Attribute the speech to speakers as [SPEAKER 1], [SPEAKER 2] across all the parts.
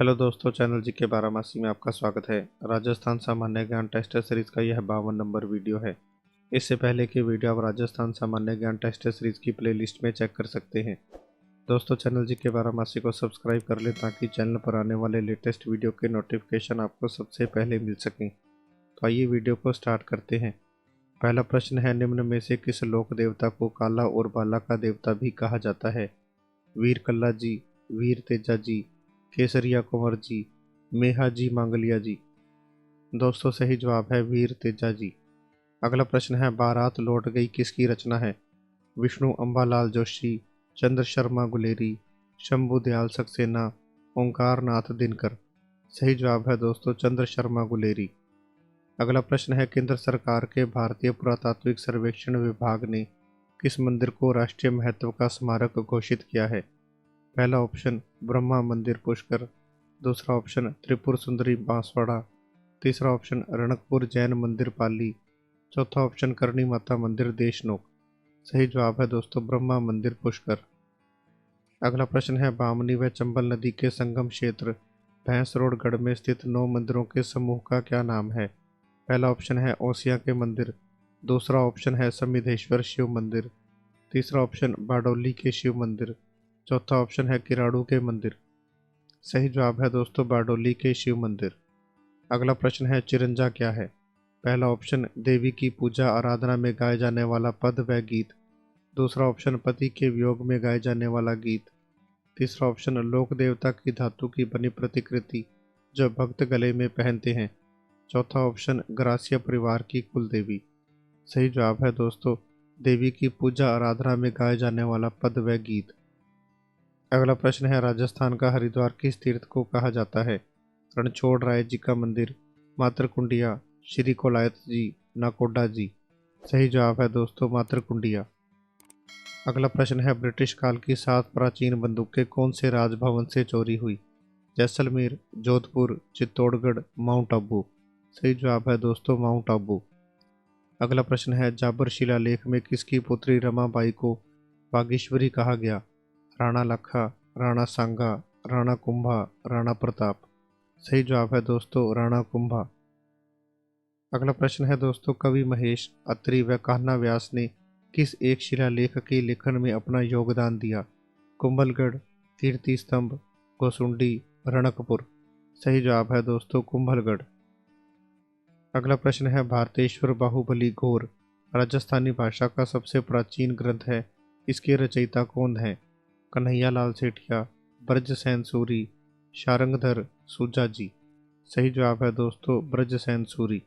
[SPEAKER 1] Hello दोस्तों, channel जी के बारामासी में आपका स्वागत है। राजस्थान सामान्य ज्ञान टेस्ट सीरीज का यह 52 नंबर वीडियो है। इससे पहले की वीडियो आप राजस्थान सामान्य ज्ञान टेस्ट सीरीज की प्लेलिस्ट में चेक कर सकते हैं। दोस्तों, चैनल जी के बारामासी को सब्सक्राइब कर लें ताकि चैनल पर आने वाले लेटेस्ट वीडियो के नोटिफिकेशन आपको सबसे पहले मिल सकें। तो आइए वीडियो को स्टार्ट करते हैं। पहला प्रश्न है, निम्न में से किस लोक देवता को काला और बाला का देवता भी कहा जाता है? वीर कल्ला जी, वीर तेजा जी, केसरिया कुंवर जी, मेहा जी, मांगलिया जी। दोस्तों, सही जवाब है वीर तेजा जी। अगला प्रश्न है, बारात लौट गई किसकी रचना है? विष्णु अंबालाल जोशी, चंद्र शर्मा गुलेरी, शंभु दयाल सक्सेना, ओंकार नाथ दिनकर। सही जवाब है दोस्तों चंद्र शर्मा गुलेरी। अगला प्रश्न है, केंद्र सरकार के भारतीय पुरातात्विक सर्वेक्षण विभाग ने किस मंदिर को राष्ट्रीय महत्व का स्मारक घोषित किया है? पहला ऑप्शन ब्रह्मा मंदिर पुष्कर, दूसरा ऑप्शन त्रिपुर सुंदरी बांसवाड़ा, तीसरा ऑप्शन रणकपुर जैन मंदिर पाली, चौथा ऑप्शन करणी माता मंदिर देशनोक। सही जवाब है दोस्तों ब्रह्मा मंदिर पुष्कर। अगला प्रश्न है, बामनी व चंबल नदी के संगम क्षेत्र भैंसरोडगढ़ में स्थित 9 मंदिरों के समूह का क्या नाम है? पहला ऑप्शन है ओसिया के मंदिर, दूसरा ऑप्शन है समिधेश्वर शिव मंदिर, तीसरा ऑप्शन बाडोली के शिव मंदिर, चौथा ऑप्शन है किराड़ू के मंदिर। सही जवाब है दोस्तों बारडोली के शिव मंदिर। अगला प्रश्न है, चिरंजा क्या है? पहला ऑप्शन देवी की पूजा आराधना में गाए जाने वाला पद व गीत, दूसरा ऑप्शन पति के वियोग में गाए जाने वाला गीत, तीसरा ऑप्शन लोक देवता की धातु की बनी प्रतिकृति जो भक्त गले में पहनते हैं, चौथा ऑप्शन ग्रासिया परिवार की कुल देवी। सही जवाब है दोस्तों देवी की पूजा आराधना में गाए जाने वाला पद व गीत। अगला प्रश्न है, राजस्थान का हरिद्वार किस तीर्थ को कहा जाता है? रणछोड़ राय जी का मंदिर, मातृकुंडिया, श्री कोलायत जी, नाकोडा जी। सही जवाब है दोस्तों मातृकुंडिया। अगला प्रश्न है, ब्रिटिश काल की 7 प्राचीन बंदूकें कौन से राजभवन से चोरी हुई? जैसलमेर, जोधपुर, चित्तौड़गढ़, माउंट आबू। सही जवाब है दोस्तों माउंट आबू। अगला प्रश्न है, जाबर शिलालेख में किसकी पुत्री रमाबाई को बागेश्वरी कहा गया? राणा लखा, राणा सांगा, राणा कुंभा, राणा प्रताप। सही जवाब है दोस्तों राणा कुंभा। अगला प्रश्न है दोस्तों, कवि महेश अत्री व कान्हा व्यास ने किस एक शिलालेख के लेखन में अपना योगदान दिया? कुंभलगढ़, कीर्ति स्तंभ, गोसुंडी, रणकपुर। सही जवाब है दोस्तों कुंभलगढ़। अगला प्रश्न है, भारतेश्वर बाहुबली घोर राजस्थानी भाषा का सबसे प्राचीन ग्रंथ है, इसके रचयिता कौन है? कन्हैया लाल सेठिया, ब्रजसेन सूरी, शारंगधर सूजा जी। सही जवाब है दोस्तों ब्रजसेन सूरी।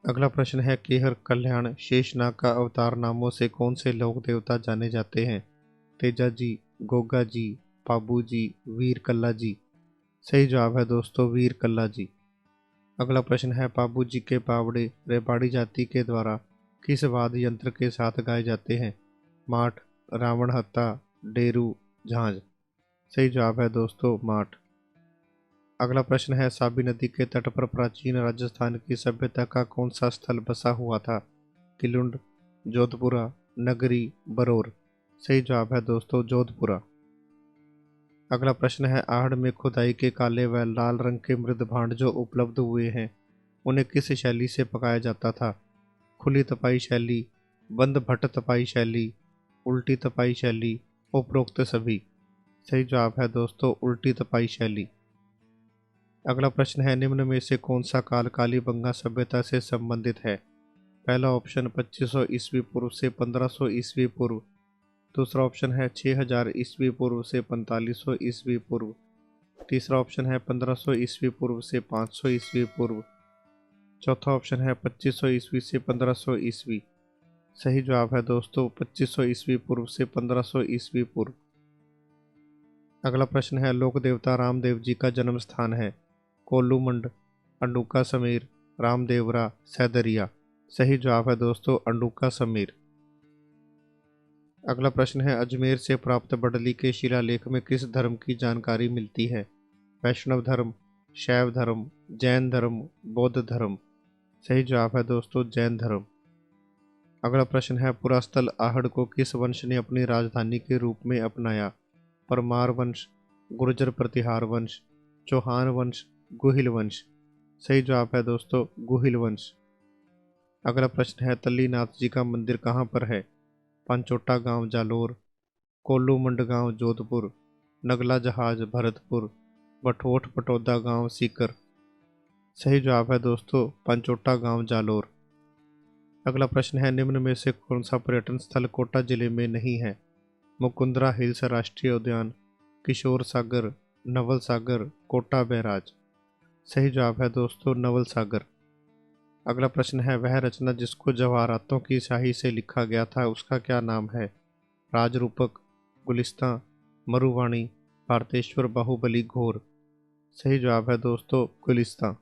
[SPEAKER 1] अगला प्रश्न है, केहर कल्याण शेषनाग का अवतार नामों से कौन से लोक देवता जाने जाते हैं? तेजा जी, गोगा जी, पाबू जी, वीर कल्ला जी। सही जवाब है दोस्तों वीर कल्ला जी। अगला प्रश्न है, पाबू जी के पावड़े रेबाड़ी जाति के द्वारा किस वाद्य यंत्र के साथ गाए जाते हैं? माठ, रावण हत्ता, डेरू, झांझ। सही जवाब है दोस्तों माठ। अगला प्रश्न है, साबी नदी के तट पर प्राचीन राजस्थान की सभ्यता का कौन सा स्थल बसा हुआ था? किलुंड, जोधपुरा, नगरी, बरौर। सही जवाब है दोस्तों जोधपुरा। अगला प्रश्न है, आहड़ में खुदाई के काले व लाल रंग के मृद भांड जो उपलब्ध हुए हैं उन्हें किस शैली से पकाया जाता था? खुली तपाई शैली, बंद भट्ट तपाई शैली, उल्टी तपाई शैली, उपरोक्त सभी। सही जवाब है दोस्तों उल्टी तपाई शैली। अगला प्रश्न है, निम्न में से कौन सा काल कालीबंगा सभ्यता से संबंधित है? पहला ऑप्शन 2500 ईस्वी पूर्व से 1500 ईस्वी पूर्व, दूसरा ऑप्शन है 6000 ईस्वी पूर्व से 4500 ईस्वी पूर्व, तीसरा ऑप्शन है 1500 ईस्वी पूर्व से 500 ईस्वी पूर्व, चौथा ऑप्शन है 2500 ईस्वी से 1500 ईस्वी। सही जवाब है दोस्तों 2500 ईस्वी पूर्व से 1500 ईस्वी पूर्व। अगला प्रश्न है, लोक देवता रामदेव जी का जन्म स्थान है? कोल्लूमंड, अंडुका समीर, रामदेवरा, सैदरिया। सही जवाब है दोस्तों अंडुका समीर। अगला प्रश्न है, अजमेर से प्राप्त बडली के शिलालेख में किस धर्म की जानकारी मिलती है? वैष्णव धर्म, शैव धर्म, जैन धर्म, बौद्ध धर्म। सही जवाब है दोस्तों जैन धर्म। अगला प्रश्न है, पुरास्थल आहड़ को किस वंश ने अपनी राजधानी के रूप में अपनाया? परमार वंश, गुर्जर प्रतिहार वंश, चौहान वंश, गुहिल वंश। सही जवाब है दोस्तों गुहिल वंश। अगला प्रश्न है तल्लीनाथ जी का मंदिर कहाँ पर है? पांचोटा गांव जालोर, कोल्लू मंडगांव जोधपुर, नगला जहाज भरतपुर, बठोट पटौदा गांव सीकर। सही जवाब है दोस्तों पांचोटा गांव जालोर। अगला प्रश्न है निम्न में से कौन सा पर्यटन स्थल कोटा जिले में नहीं है? मुकुंदरा हिल्स राष्ट्रीय उद्यान, किशोर सागर, नवल सागर, कोटा बैराज। सही जवाब है दोस्तों नवल सागर। अगला प्रश्न है वह रचना जिसको जवाहरातों की स्याही से लिखा गया था उसका क्या नाम है? राजरूपक, गुलिस्तां, मरुवाणी, भारतेश्वर बाहुबली घोर। सही जवाब है दोस्तों गुलिस्तां।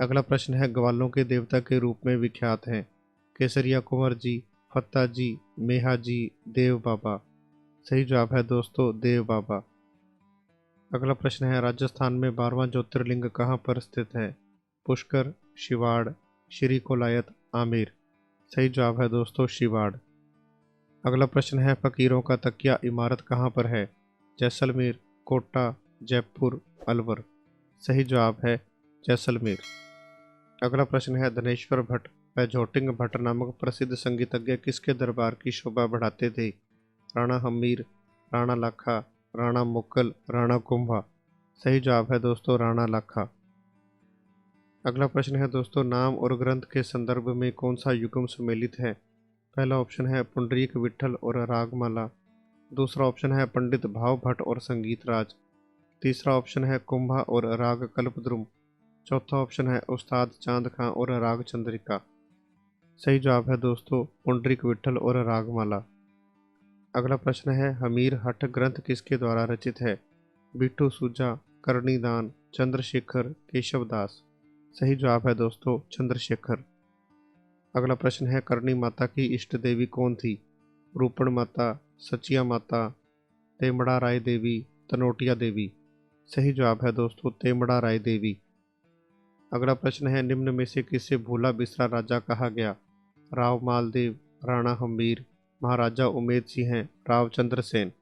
[SPEAKER 1] अगला प्रश्न है ग्वालों के देवता के रूप में विख्यात हैं केसरिया कुंवर जी, फत्ता जी, मेहा जी, देव बाबा। सही जवाब है दोस्तों देव बाबा। अगला प्रश्न है राजस्थान में 12वां ज्योतिर्लिंग कहाँ पर स्थित है? पुष्कर, शिवाड़, श्री कोलायत, आमेर। सही जवाब है दोस्तों शिवाड़। अगला प्रश्न है फकीरों का तकिया इमारत कहाँ पर है? जैसलमेर, कोटा, जयपुर, अलवर। सही जवाब है जैसलमेर। अगला प्रश्न है धनेश्वर भट्ट व झोटिंग भट्ट नामक प्रसिद्ध संगीतज्ञ किसके दरबार की शोभा बढ़ाते थे? राणा हमीर, राणा लाखा, राणा मुक्कल, राणा कुंभा। सही जवाब है दोस्तों राणा लाखा। अगला प्रश्न है दोस्तों नाम और ग्रंथ के संदर्भ में कौन सा युग्म सम्मिलित है? पहला ऑप्शन है पुंडरीक विठल और रागमाला, दूसरा ऑप्शन है पंडित भाव भट्ट और संगीत राज, तीसरा ऑप्शन है कुंभा और राग कल्पद्रुम, चौथा ऑप्शन है उस्ताद चांद खां और राग चंद्रिका। सही जवाब है दोस्तों पुंडरीक विठल और रागमाला। अगला प्रश्न है हमीर हठ ग्रंथ किसके द्वारा रचित है? बिट्टू सूजा, करणीदान, चंद्रशेखर, केशवदास। सही जवाब है दोस्तों चंद्रशेखर। अगला प्रश्न है करणी माता की इष्ट देवी कौन थी? रूपण माता, सचिया माता, तेमड़ा राय देवी, तनोटिया देवी। सही जवाब है दोस्तों तेमड़ा राय देवी। अगला प्रश्न है निम्न में से किसे भूला बिसरा राजा कहा गया? राव मालदेव, राणा हम्बीर, महाराजा उमेद सिंह, राव चंद्र सेन।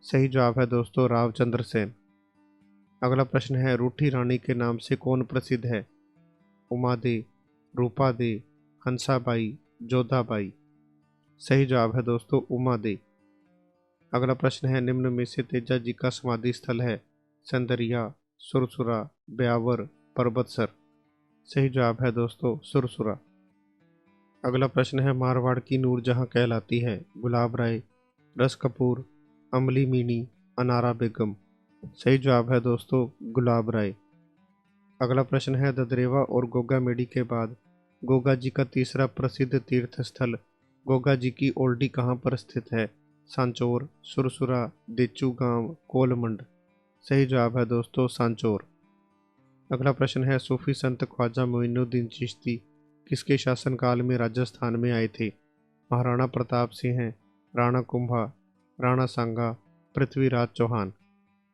[SPEAKER 1] सही जवाब है दोस्तों राव चंद्र सेन। अगला प्रश्न है रूठी रानी के नाम से कौन प्रसिद्ध है? उमा दे, रूपा दे, हंसाबाई, जोधाबाई। सही जवाब है दोस्तों उमा दे। अगला प्रश्न है निम्न में से तेजा जी का समाधि स्थल है? संदरिया, सुरसुरा, ब्यावर, पर्वतसर। सही जवाब है दोस्तों सुरसुरा। अगला प्रश्न है मारवाड़ की नूरजहां कहलाती है? गुलाब राय, रस कपूर, अमली मीणी, अनारा बेगम। सही जवाब है दोस्तों गुलाब राय। अगला प्रश्न है ददरेवा और गोगा मेडी के बाद गोगा जी का तीसरा प्रसिद्ध तीर्थ स्थल गोगा जी की ओल्डी कहाँ पर स्थित है? सांचौर, सुरसुरा, देचू गांव, कोलमंड। सही जवाब है दोस्तों सांचौर। अगला प्रश्न है सूफी संत ख्वाजा मोइनुद्दीन चिश्ती किसके शासनकाल में राजस्थान में आए थे? महाराणा प्रताप सिंह, राणा कुंभा, राणा सांगा, पृथ्वीराज चौहान।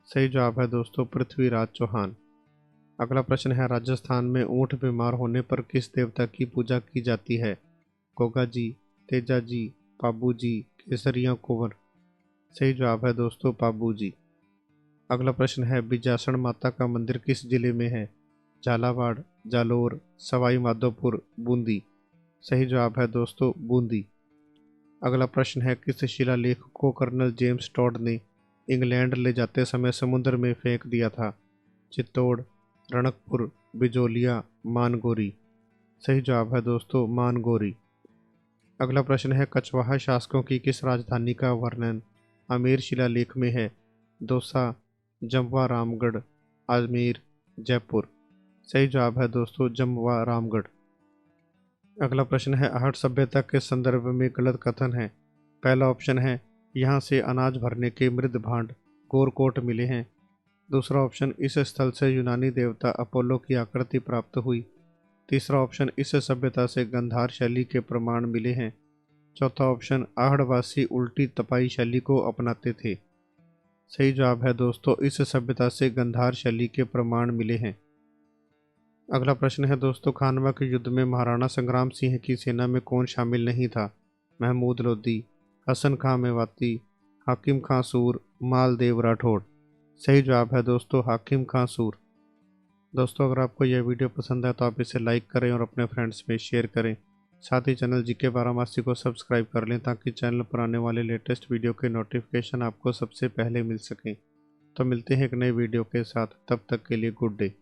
[SPEAKER 1] सही जवाब है दोस्तों पृथ्वीराज चौहान। अगला प्रश्न है राजस्थान में ऊंट बीमार होने पर किस देवता की पूजा की जाती है? गोगा जी, तेजा जी, पाबू जी, केसरिया कुंवर। सही जवाब है दोस्तों पाबू जी। अगला प्रश्न है बिजासन माता का मंदिर किस जिले में है? झालावाड़, जालोर, सवाई माधोपुर, बूंदी। सही जवाब है दोस्तों बूंदी। अगला प्रश्न है किस शिलालेख को कर्नल जेम्स टॉड ने इंग्लैंड ले जाते समय समुद्र में फेंक दिया था? चित्तौड़, रणकपुर, बिजोलिया, मानगोरी। सही जवाब है दोस्तों मानगोरी। अगला प्रश्न है कछवाहा शासकों की किस राजधानी का वर्णन आमेर शिलालेख में है? दौसा, जमवा रामगढ़, अजमेर, जयपुर। सही जवाब है दोस्तों जमवा रामगढ़। अगला प्रश्न है आहट सभ्यता के संदर्भ में गलत कथन है? पहला ऑप्शन है यहाँ से अनाज भरने के मृद भांड गोरकोट मिले हैं, दूसरा ऑप्शन इस स्थल से यूनानी देवता अपोलो की आकृति प्राप्त हुई, तीसरा ऑप्शन इस सभ्यता से गंधार शैली के प्रमाण मिले हैं, चौथा ऑप्शन आहड़वासी उल्टी तपाई शैली को अपनाते थे। सही जवाब है दोस्तों इस सभ्यता से गंधार शैली के प्रमाण मिले हैं। अगला प्रश्न है दोस्तों खानवा के युद्ध में महाराणा संग्राम सिंह की सेना में कौन शामिल नहीं था? महमूद लोधी, हसन खां मेवाती, हाकिम खां सूर, मालदेव राठौड़। सही जवाब है दोस्तों हाकिम खां सूर। दोस्तों अगर आपको यह वीडियो पसंद है तो आप इसे लाइक करें और अपने फ्रेंड्स में शेयर करें। साथ ही चैनल जीके बारामासी को सब्सक्राइब कर लें ताकि चैनल पर आने वाले लेटेस्ट वीडियो के नोटिफिकेशन आपको सबसे पहले मिल सकें। तो मिलते हैं एक नए वीडियो के साथ, तब तक के लिए गुड डे।